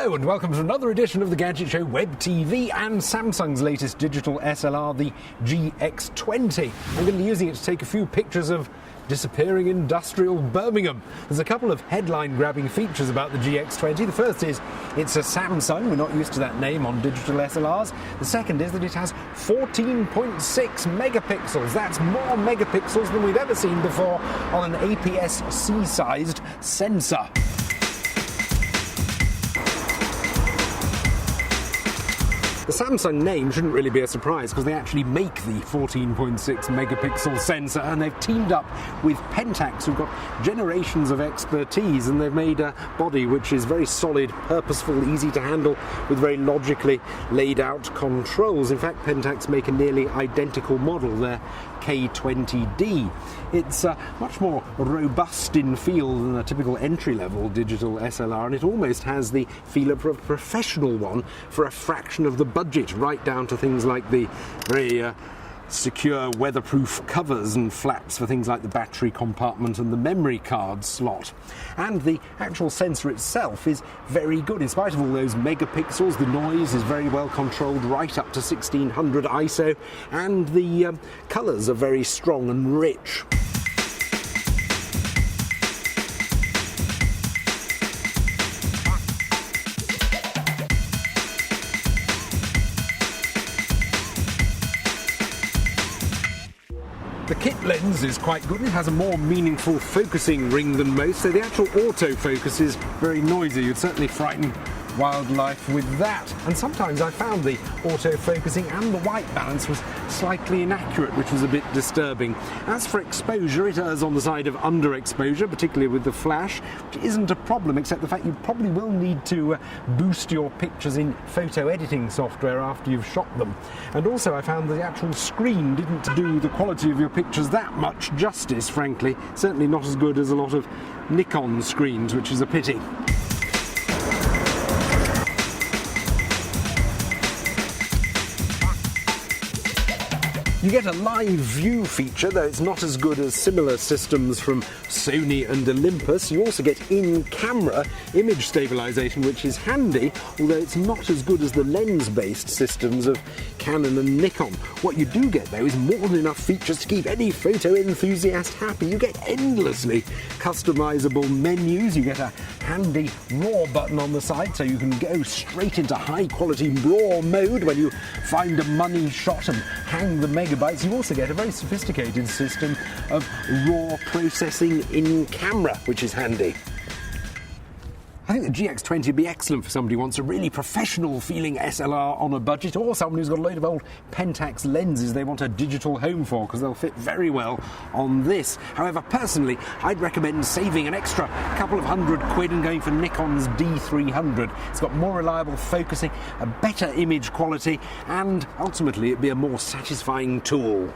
Hello and welcome to another edition of the Gadget Show Web TV and Samsung's latest digital SLR, the GX-20. I'm going to be using it to take a few pictures of disappearing industrial Birmingham. There's a couple of headline-grabbing features about the GX-20. The first is it's a Samsung. We're not used to that name on digital SLRs. The second is that it has 14.6 megapixels. That's more megapixels than we've ever seen before on an APS-C-sized sensor. The Samsung name shouldn't really be a surprise because they actually make the 14.6 megapixel sensor, and they've teamed up with Pentax, who've got generations of expertise, and they've made a body which is very solid, purposeful, easy to handle, with very logically laid out controls. In fact, Pentax make a nearly identical model, their K20D. It's much more robust in feel than a typical entry-level digital SLR, and it almost has the feel of a professional one for a fraction of the budget, right down to things like the very secure weatherproof covers and flaps for things like the battery compartment and the memory card slot. And the actual sensor itself is very good. In spite of all those megapixels, the noise is very well controlled, right up to 1600 ISO, and the colours are very strong and rich. The kit lens is quite good. It has a more meaningful focusing ring than most, so the actual autofocus is very noisy. You'd certainly frighten wildlife with that. And sometimes I found the autofocusing and the white balance was slightly inaccurate, which was a bit disturbing. As for exposure, it errs on the side of underexposure, particularly with the flash, which isn't a problem, except the fact you probably will need to boost your pictures in photo editing software after you've shot them. And also I found the actual screen didn't do the quality of your pictures that much justice, frankly. Certainly not as good as a lot of Nikon screens, which is a pity. You get a live view feature, though it's not as good as similar systems from Sony and Olympus. You also get in-camera image stabilization, which is handy, although it's not as good as the lens-based systems of Canon and Nikon. What you do get, though, is more than enough features to keep any photo enthusiast happy. You get endlessly customizable menus. You get a handy RAW button on the side, so you can go straight into high-quality RAW mode when you find a money shot and hang the megabytes. You also get a very sophisticated system of raw processing in camera, which is handy. I think the GX-20 would be excellent for somebody who wants a really professional-feeling SLR on a budget, or someone who's got a load of old Pentax lenses they want a digital home for, because they'll fit very well on this. However, personally, I'd recommend saving an extra couple of £100 and going for Nikon's D300. It's got more reliable focusing, a better image quality, and ultimately it'd be a more satisfying tool.